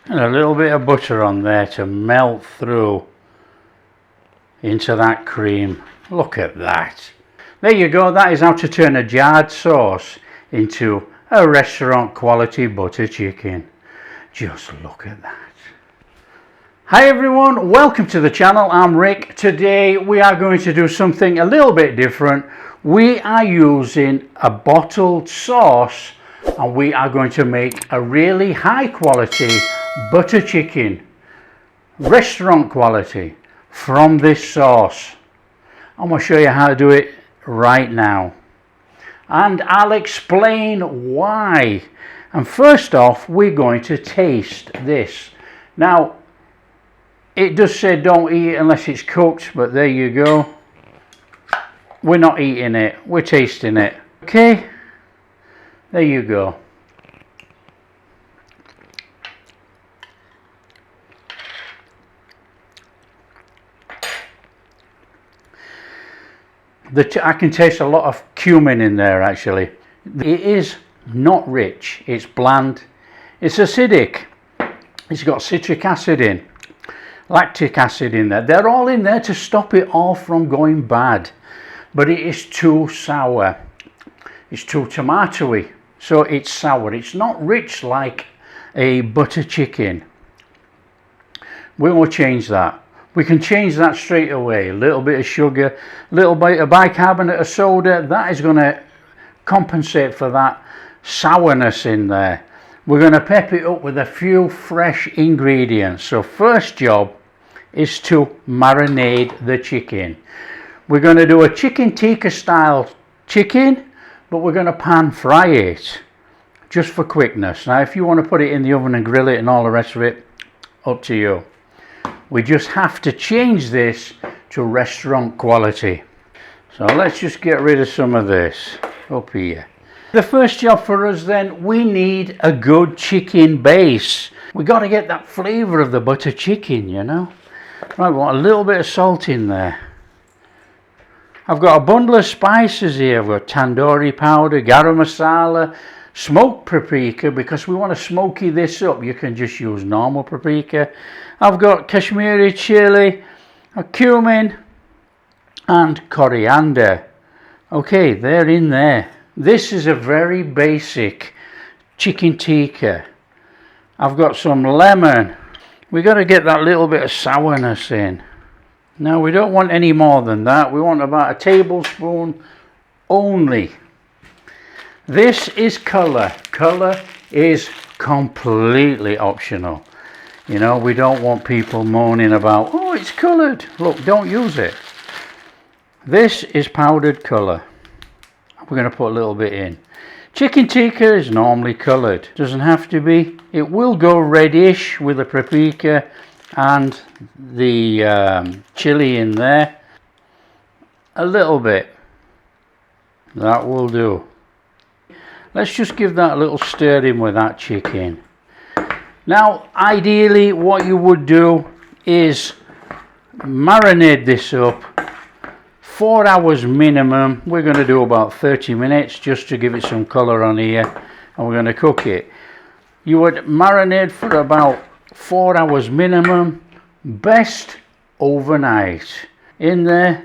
And a little bit of butter on there to melt through into that cream. Look at that. There you go. That is how to turn a jarred sauce into a restaurant quality butter chicken. Just look at that. Hi everyone, welcome to the channel. I'm Rick. Today we are going to do something a little bit different. We are using a bottled sauce and we are going to make a really high quality butter chicken, restaurant quality, from this sauce. I'm going to show you how to do it right now and I'll explain why. And first off, we're going to taste this. Now it does say don't eat it unless it's cooked, but there you go. We're not eating it, we're tasting it. Okay, there you go. I can taste a lot of cumin in there actually. It is not rich, it's bland, it's acidic, it's got citric acid in, lactic acid in there. They're all in there to stop it all from going bad. But it is too sour. It's too tomatoey. So it's sour. It's not rich like a butter chicken. We will change that. We can change that straight away. A little bit of sugar, a little bit of bicarbonate of soda. That is going to compensate for that sourness in there. We're going to pep it up with a few fresh ingredients. So first job is to marinate the chicken. We're going to do a chicken tikka style chicken, but we're going to pan fry it just for quickness. Now if you want to put it in the oven and grill it and all the rest of it, up to you. We just have to change this to restaurant quality. So let's just get rid of some of this up here. The first job for us then, we need a good chicken base. We got to get that flavour of the butter chicken, you know. Right, we want a little bit of salt in there. I've got a bundle of spices here. I've got tandoori powder, garam masala, smoked paprika, because we want to smoky this up. You can just use normal paprika. I've got Kashmiri chili, a cumin and coriander. Okay, they're in there. This is a very basic chicken tikka. I've got some lemon. We got to get that little bit of sourness in. Now we don't want any more than that. We want about a tablespoon only. This is colour. Colour is completely optional. You know, we don't want people moaning about, oh, it's coloured. Look, don't use it. This is powdered colour. We're going to put a little bit in. Chicken tikka is normally coloured. Doesn't have to be. It will go reddish with the paprika and the chili in there. A little bit. That will do. Let's just give that a little stir in with that chicken. Now ideally what you would do is marinate this up 4 hours minimum. We're going to do about 30 minutes just to give it some colour on here, and we're going to cook it. You would marinate for about 4 hours minimum, best overnight. In there,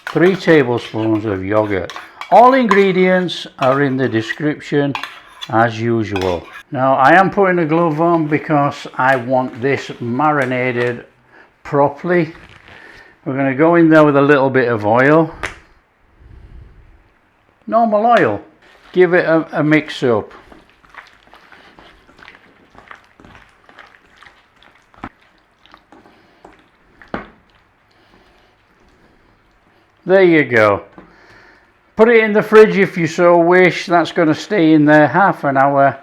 3 tablespoons of yogurt. All ingredients are in the description as usual. Now I am putting a glove on because I want this marinated properly. We're going to go in there with a little bit of oil. Normal oil. Give it a mix up. There you go. Put it in the fridge if you so wish. That's going to stay in there half an hour.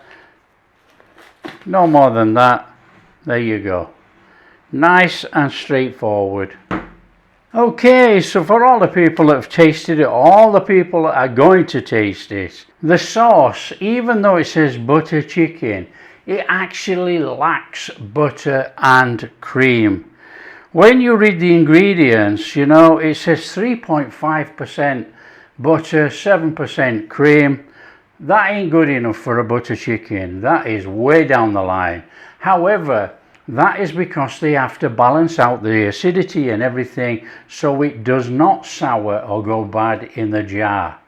No more than that. There you go. Nice and straightforward. Okay, so for all the people that have tasted it, all the people that are going to taste it, the sauce, even though it says butter chicken, it actually lacks butter and cream. When you read the ingredients, you know, it says 3.5% butter, 7% cream. That ain't good enough for a butter chicken. That is way down the line. However, that is because they have to balance out the acidity and everything so it does not sour or go bad in the jar.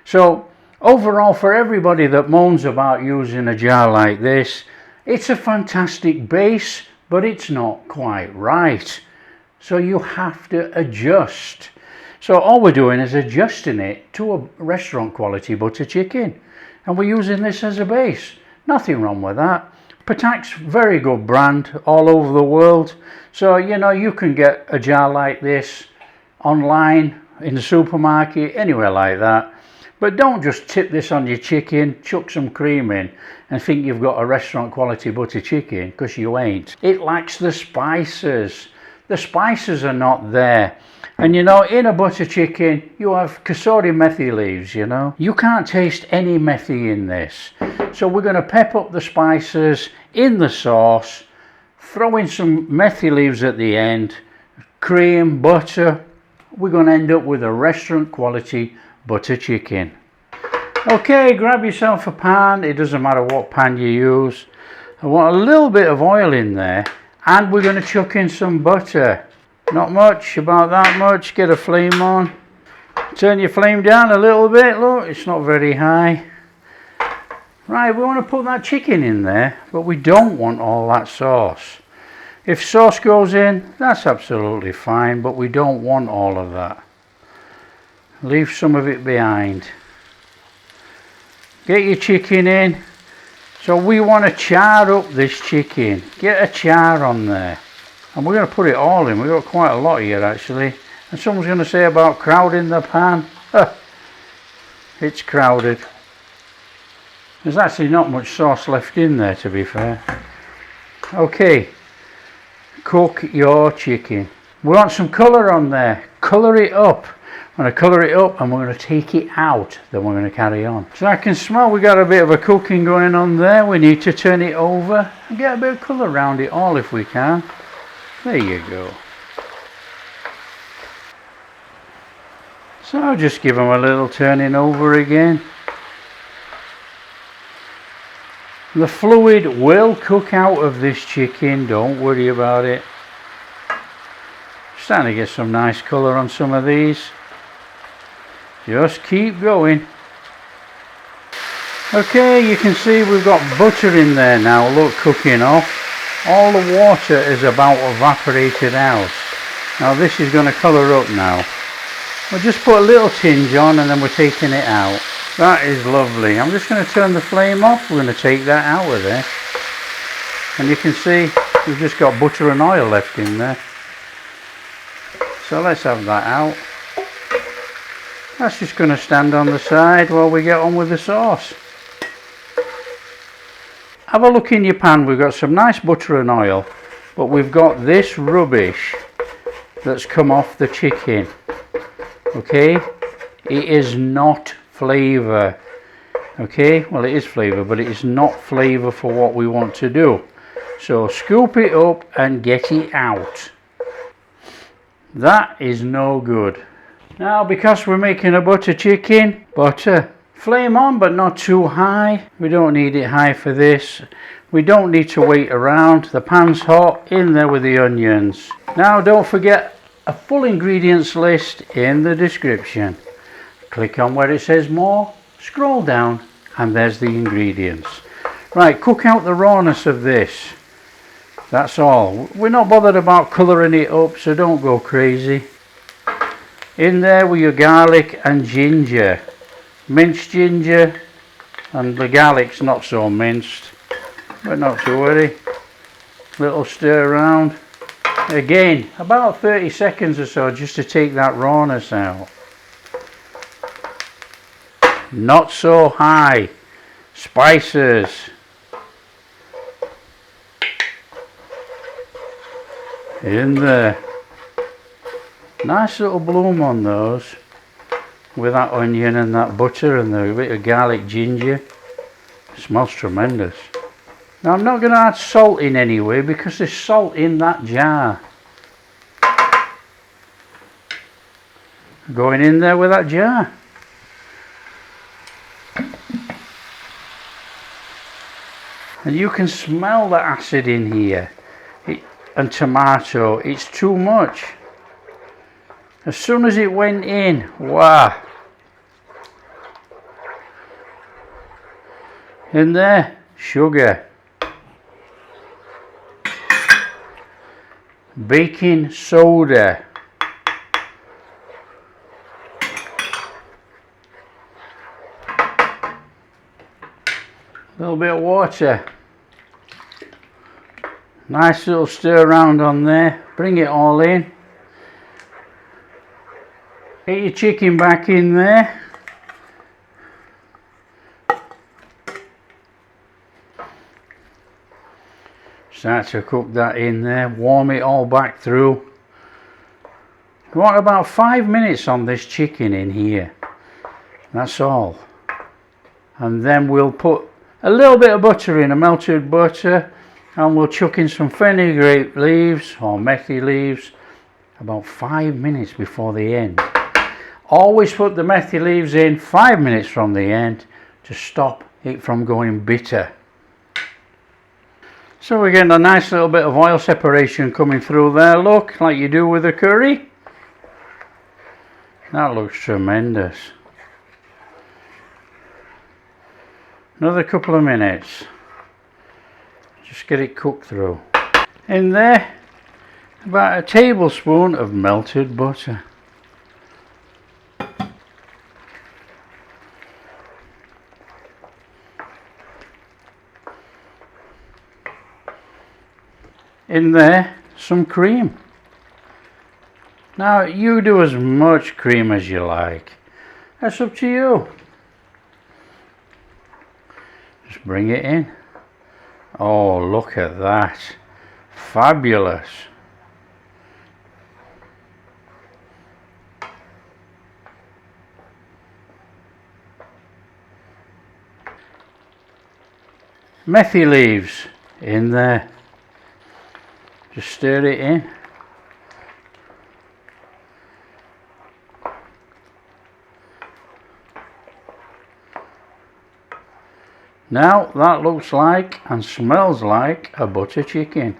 So overall, for everybody that moans about using a jar like this, it's a fantastic base, but it's not quite right. So you have to adjust. So all we're doing is adjusting it to a restaurant quality butter chicken. And we're using this as a base. Nothing wrong with that. Patak's very good brand all over the world. So, you know, you can get a jar like this online, in the supermarket, anywhere like that. But don't just tip this on your chicken, chuck some cream in and think you've got a restaurant quality butter chicken, because you ain't. It lacks the spices. The spices are not there. And you know, in a butter chicken, you have kasuri methi leaves, you know. You can't taste any methi in this. So we're going to pep up the spices in the sauce, throw in some methi leaves at the end, cream, butter. We're going to end up with a restaurant quality butter chicken. Okay, grab yourself a pan. It doesn't matter what pan you use. I want a little bit of oil in there, and we're going to chuck in some butter. Not much, about that much. Get a flame on. Turn your flame down a little bit. Look, it's not very high. Right, we want to put that chicken in there, but we don't want all that sauce. If sauce goes in, that's absolutely fine, but we don't want all of that. Leave some of it behind. Get your chicken in. So we want to char up this chicken. Get a char on there. And we're going to put it all in. We've got quite a lot here actually. And someone's going to say about crowding the pan. It's crowded. There's actually not much sauce left in there, to be fair. Okay. Cook your chicken. We want some colour on there. Colour it up. I'm going to colour it up and we're going to take it out. Then we're going to carry on. So I can smell we got a bit of a cooking going on there. We need to turn it over and get a bit of colour around it all if we can. There you go. So I'll just give them a little turning over again. The fluid will cook out of this chicken, don't worry about it. Starting to get some nice colour on some of these. Just keep going. Okay, you can see we've got butter in there now, look, cooking off. All the water is about evaporated out. Now this is going to colour up now. We'll just put a little tinge on and then we're taking it out. That is lovely. I'm just going to turn the flame off. We're going to take that out of there. And you can see we've just got butter and oil left in there. So let's have that out. That's just going to stand on the side while we get on with the sauce. Have a look in your pan. We've got some nice butter and oil, but we've got this rubbish that's come off the chicken. Okay, it is not flavour. Okay, well it is flavour, but it is not flavour for what we want to do. So scoop it up and get it out. That is no good. Now, because we're making a butter chicken, butter. Flame on, but not too high. We don't need it high for this. We don't need to wait around. The pan's hot. In there with the onions. Now, don't forget a full ingredients list in the description. Click on where it says more, scroll down, and there's the ingredients. Right, cook out the rawness of this. That's all. We're not bothered about colouring it up, so don't go crazy. In there with your garlic and ginger. Minced ginger, and the garlic's not so minced, but not to worry. Little stir around. Again, about 30 seconds or so just to take that rawness out. Not so high. Spices. In there. Nice little bloom on those. With that onion and that butter and a bit of garlic ginger. It smells tremendous. Now I'm not going to add salt in anyway because there's salt in that jar. Going in there with that jar. And you can smell the acid in here. And tomato, it's too much. As soon as it went in, wow. In there, sugar. Baking soda. A little bit of water. Nice little stir around on there. Bring it all in. Get your chicken back in there. Start to cook that in there. Warm it all back through. You want about 5 minutes on this chicken in here. That's all. And then we'll put a little bit of butter in, a melted butter, and we'll chuck in some fenugreek leaves or methi leaves about 5 minutes before the end. Always put the methi leaves in 5 minutes from the end to stop it from going bitter. So we're getting a nice little bit of oil separation coming through there, look, like you do with a curry. That looks tremendous. Another couple of minutes. Just get it cooked through. In there, about a tablespoon of melted butter. In there, some cream. Now you do as much cream as you like. That's up to you. Just bring it in. Oh, look at that. Fabulous. Methi leaves in there. Just stir it in. Now that looks like and smells like a butter chicken.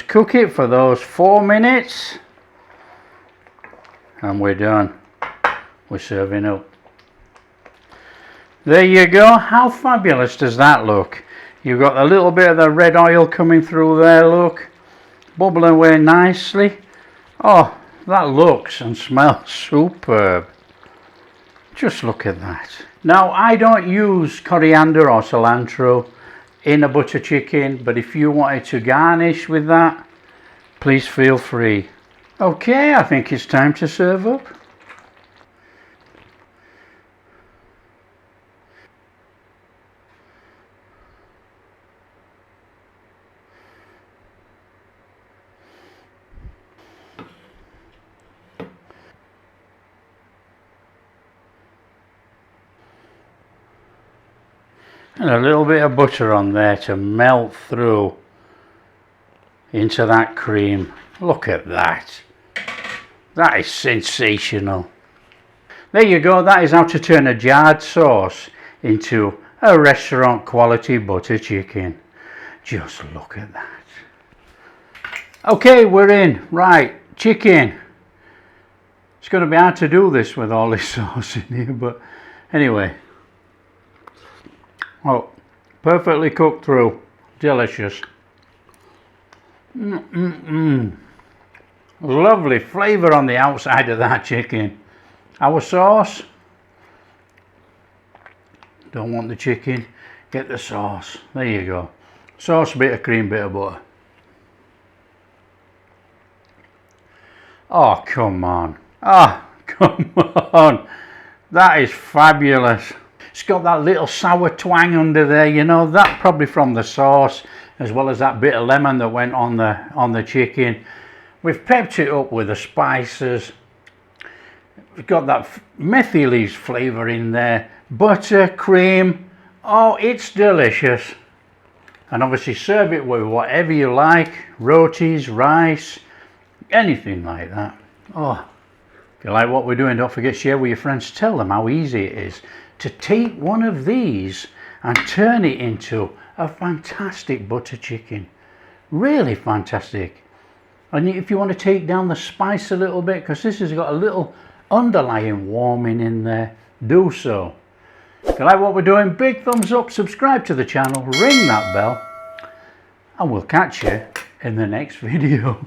Cook it for those 4 minutes and we're done. We're serving up. There you go. How fabulous does that look? You've got a little bit of the red oil coming through there, look. Bubbling away nicely. Oh, that looks and smells superb. Just look at that. Now, I don't use coriander or cilantro in a butter chicken, but if you wanted to garnish with that, please feel free. Okay, I think it's time to serve up. And a little bit of butter on there to melt through into that cream. Look at that. That is sensational. There you go. That is how to turn a jarred sauce into a restaurant quality butter chicken. Just look at that. Okay, we're in. Right, chicken. It's going to be hard to do this with all this sauce in here, but anyway. Oh, perfectly cooked through. Delicious. Lovely flavour on the outside of that chicken. Our sauce. Don't want the chicken, get the sauce. There you go. Sauce, bit of cream, bit of butter. Oh, come on. Oh, come on. That is fabulous. It's got that little sour twang under there, you know, that probably from the sauce, as well as that bit of lemon that went on the chicken. We've pepped it up with the spices. We've got that methi leaves flavour in there, butter, cream. Oh, it's delicious. And obviously serve it with whatever you like, rotis, rice, anything like that. Oh, if you like what we're doing, don't forget to share with your friends. Tell them how easy it is to take one of these and turn it into a fantastic butter chicken. Really fantastic. And if you want to take down the spice a little bit, because this has got a little underlying warming in there, do so. If you like what we're doing, big thumbs up, subscribe to the channel, ring that bell, and we'll catch you in the next video.